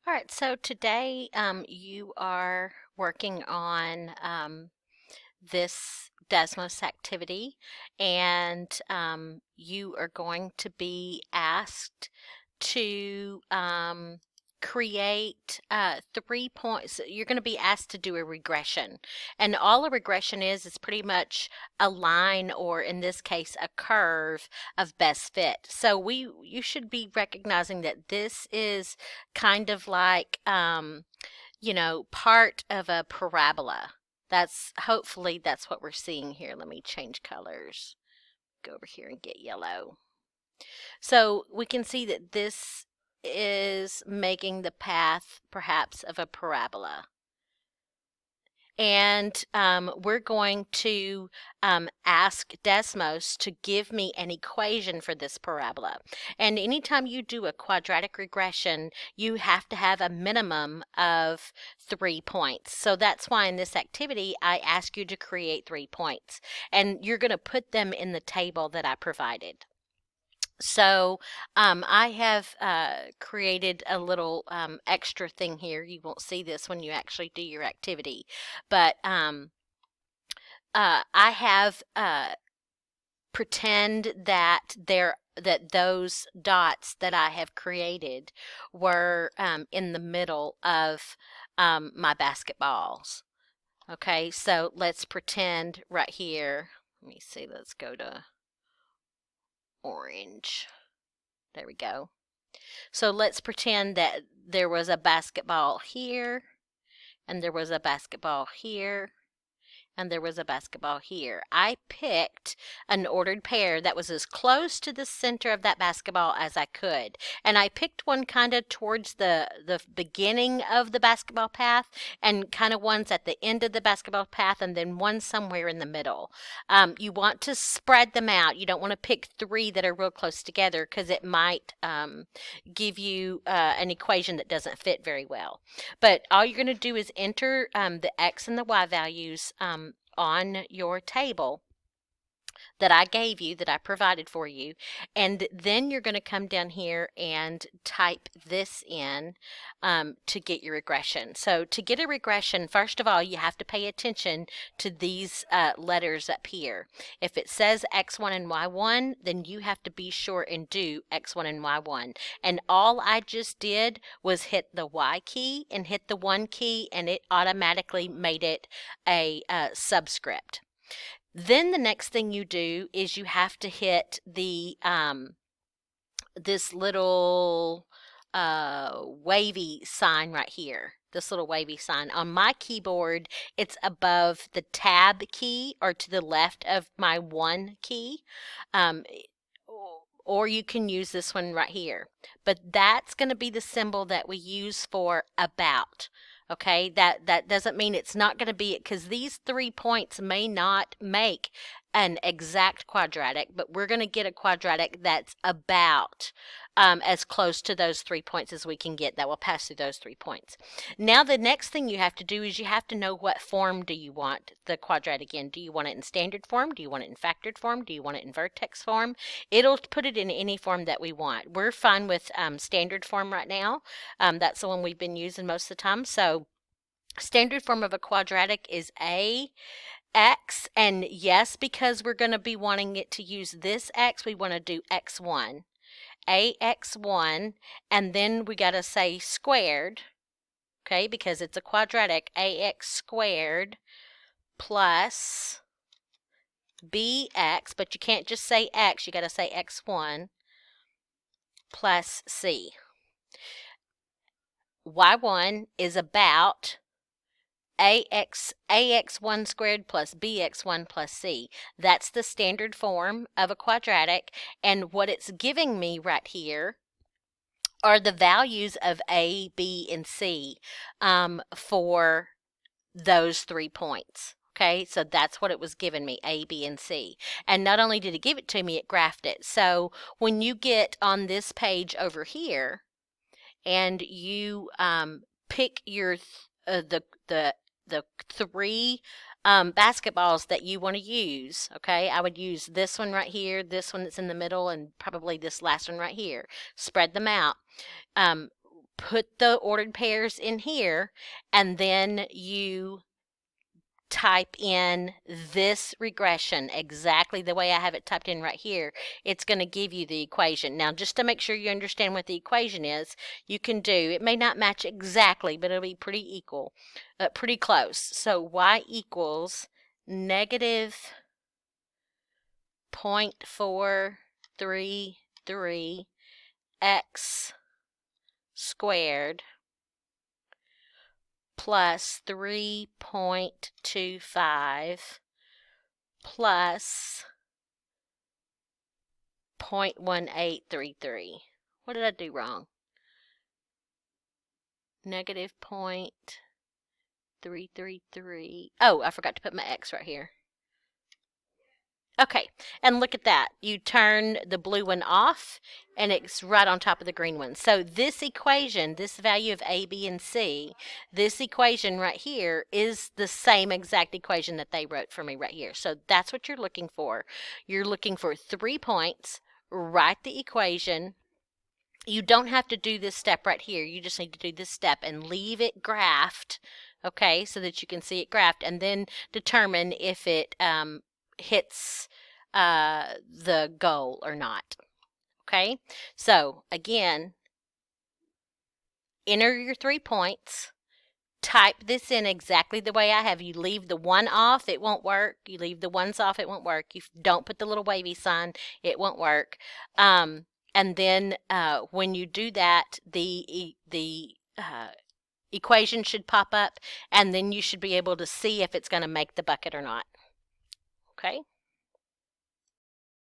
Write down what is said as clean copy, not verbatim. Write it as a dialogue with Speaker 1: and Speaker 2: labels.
Speaker 1: All right, so today you are working on this Desmos activity, and you are going to be asked to create 3 points. You're going to be asked to do a regression, and all a regression is pretty much a line, or in this case, a curve of best fit. So you should be recognizing that this is kind of like part of a parabola. Hopefully that's what we're seeing here. Let me change colors. Go over here and get yellow. So we can see that this is making the path perhaps of a parabola. And we're going to ask Desmos to give me an equation for this parabola. And anytime you do a quadratic regression, you have to have a minimum of 3 points. So that's why in this activity, I ask you to create 3 points. And you're going to put them in the table that I provided. So I have created a little extra thing here. You won't see this when you actually do your activity, but I have pretend that those dots that I have created were in the middle of my basketballs. Okay, so let's pretend right here. Let me see. Let's go to orange. There we go. So let's pretend that there was a basketball here, and there was a basketball here, and there was a basketball here. I picked an ordered pair that was as close to the center of that basketball as I could. And I picked one kind of towards the beginning of the basketball path, and kind of ones at the end of the basketball path, and then one somewhere in the middle. You want to spread them out. You don't want to pick 3 that are real close together, because it might give you an equation that doesn't fit very well. But all you're going to do is enter the x and the y values on your table that I gave you, that I provided for you, and then you're going to come down here and type this in to get your regression. So to get a regression, first of all, you have to pay attention to these letters up here. If it says x1 and y1, then you have to be sure and do x1 and y1. And all I just did was hit the y key and hit the 1 key, and it automatically made it a subscript. Then the next thing you do is you have to hit the this little wavy sign right here. This little wavy sign. On my keyboard, it's above the tab key, or to the left of my 1 key. Or you can use this one right here. But that's going to be the symbol that we use for about. Okay, that doesn't mean it's not going to be it, because these 3 points may not make an exact quadratic, but we're going to get a quadratic that's about as close to those 3 points as we can get, that will pass through those 3 points. Now the next thing you have to do is you have to know what form do you want the quadratic in. Do you want it in standard form? Do you want it in factored form? Do you want it in vertex form? It'll put it in any form that we want. We're fine with standard form right now. That's the one we've been using most of the time. So standard form of a quadratic is ax, and yes, because we're going to be wanting it to use this x, we want to do x1, ax1, and then we got to say squared, okay, because it's a quadratic, ax squared plus bx, but you can't just say x, you got to say x1 plus c. Y1 is about ax1 squared plus bx1 plus c. That's the standard form of a quadratic, and what it's giving me right here are the values of a, b, and c for those 3 points. Okay, so that's what it was giving me, A, B, and C. And not only did it give it to me, it graphed it. So when you get on this page over here and you pick your the 3 basketballs that you want to use, okay, I would use this one right here, this one that's in the middle, and probably this last one right here. Spread them out. put the ordered pairs in here, and then you type in this regression exactly the way I have it typed in right here. It's going to give you the equation. Now, just to make sure you understand what the equation is, you can do, it may not match exactly, but it'll be pretty equal, pretty close. So y equals negative 0.433 x squared plus 3.25 plus 0.1833. What did I do wrong? Negative 0.333. Oh, I forgot to put my x right here. Okay, and look at that. You turn the blue one off, and it's right on top of the green one. So this equation, this value of A, B, and C, this equation right here is the same exact equation that they wrote for me right here. So that's what you're looking for. You're looking for 3 points, write the equation. You don't have to do this step right here. You just need to do this step and leave it graphed, okay, so that you can see it graphed, and then determine if it hits the goal or not. Okay, so again, enter your 3 points, type this in exactly the way I have. You leave the one off, it won't work. You leave the ones off, it won't work. You don't put the little wavy sign, it won't work. And then when you do that, the equation should pop up, and then you should be able to see if it's going to make the bucket or not. Okay.